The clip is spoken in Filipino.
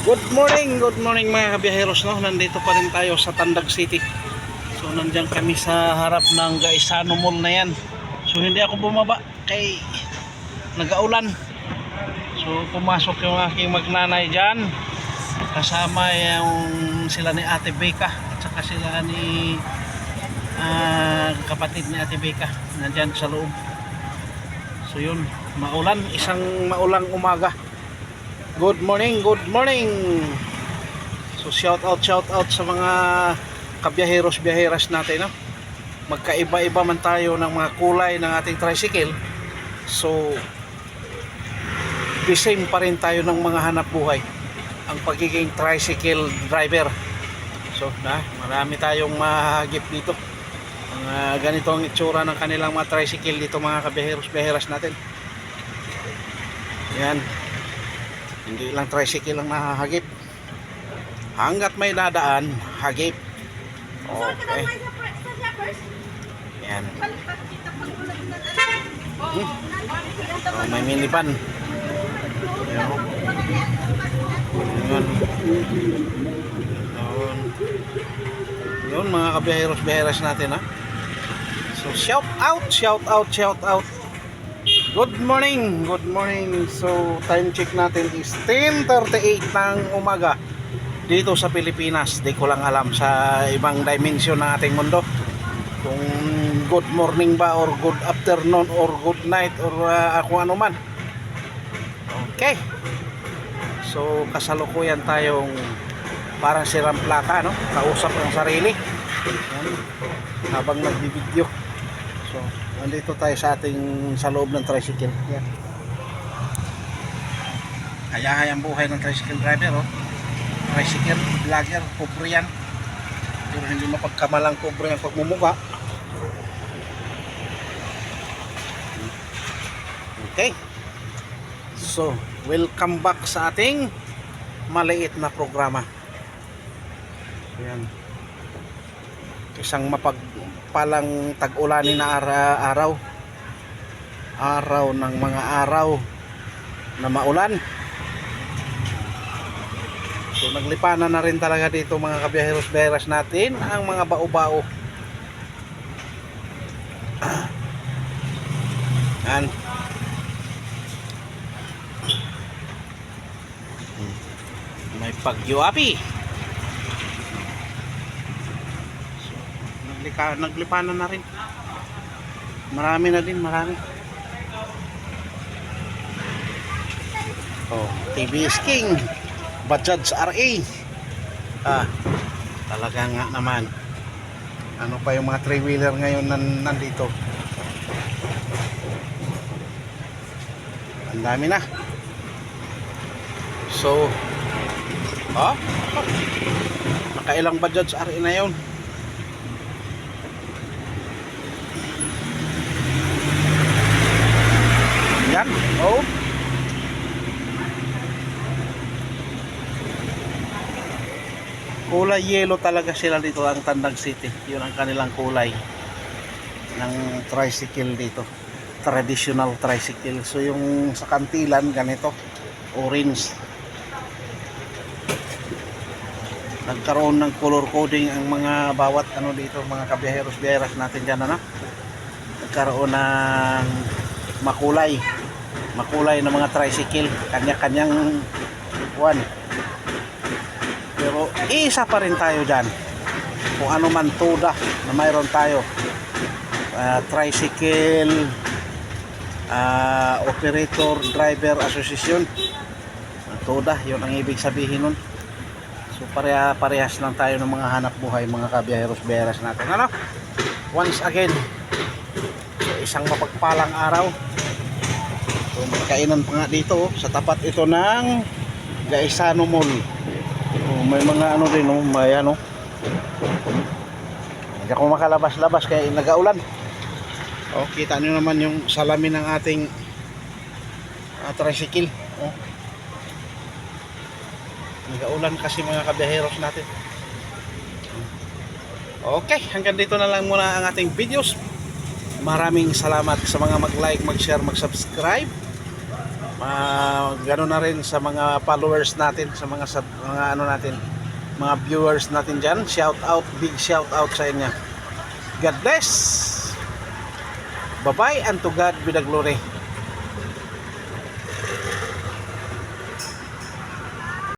Good morning mga kabiyaheros, no? Nandito pa rin tayo sa Tandag City. So nandiyan kami sa harap ng Gaisano Mall na yan. So hindi ako bumaba kay nag-aulan. So pumasok yung aking magnanay dyan. Kasama yung sila ni Ate Beka at saka sila ni kapatid ni Ate Beka. Nandyan sa loob. So yun, maulan, isang maulang umaga. Good morning. So shout out sa mga kabiyaheros-biyaheras natin, no? Magkaiba-iba man tayo ng mga kulay ng ating tricycle. So the same pa rin tayo ng mga hanap buhay, ang pagiging tricycle driver. So marami tayong mahagip dito. Ganito ang itsura ng kanilang mga tricycle dito, mga kabiyaheros-biyaheras natin. Yan. Hindi lang tricycle ang nahahagip. Hanggat may dadaan, hagip. Okay. Yan. May minivan. Yan. Yun mga kabiyaheros-biyaheras natin, ha. So shout out. Good morning. So time check natin is 10:38 ng umaga dito sa Pilipinas. Di ko lang alam sa ibang dimension ng ating mundo kung good morning ba or good afternoon or good night or kung ano man. Okay. So kasalukuyan tayong parang sirang plaka, no? Kausap ng sarili. Yan. Habang nagbibideo. So nandito tayo sa loob ng tricycle. Yan. Hayahayang buhay ng tricycle driver, oh. Tricycle vlogger, pobre yan. Pero hindi mapagkamalang pobre ang pagmumuka. Okay. So, welcome back sa ating maliit na programa. Yan. Isang mapagpalang tag-ulanin na araw ng mga araw na maulan. So naglipanan na rin talaga dito mga kabiyaheros-biyaheras natin ang mga bao-bao. Yan. May pagyo-api. Naglipanan na rin. Marami. Oh, TVS King, Bajaj RA. Talaga nga naman. Ano pa yung mga 3-wheeler ngayon nandito? Ang dami na. So, nakailang Bajaj RA na yun. Yan, oh. Kulay yellow talaga sila dito, ang Tandag City. Yun ang kanilang kulay ng tricycle dito. Traditional tricycle. So yung sa kantilan ganito, orange. Nagkaroon ng color coding ang mga bawat ano dito, mga kabiyaheros-biyaheras natin dyan, ano? Nagkaroon ng makulay na mga tricycle, kanya-kanyang one. Pero isa pa rin tayo dyan, kung ano man tuda na mayroon tayo, Tricycle Operator Driver Association, tuda, yun ang ibig sabihin nun. So parehas lang tayo ng mga hanap buhay, mga kabiyaheros-biyaheras natin, ano? Once again, so isang mapagpalang araw. So magkainan pa nga dito, sa tapat ito ng Gaisano Mall. May mga ano din, may ano. Hindi ako makalabas-labas kaya nag-aulan. Kita nyo naman yung salamin ng ating tricycle. Nag-aulan kasi mga kabiyaheros natin. Okay, hanggang dito na lang muna ang ating videos. Maraming salamat sa mga mag-like, mag-share, mag-subscribe. Gano'n na rin sa mga followers natin, sa mga ano natin, mga viewers natin dyan. Shout out, big shout out sa inyo. God bless. Bye-bye and to God be the glory.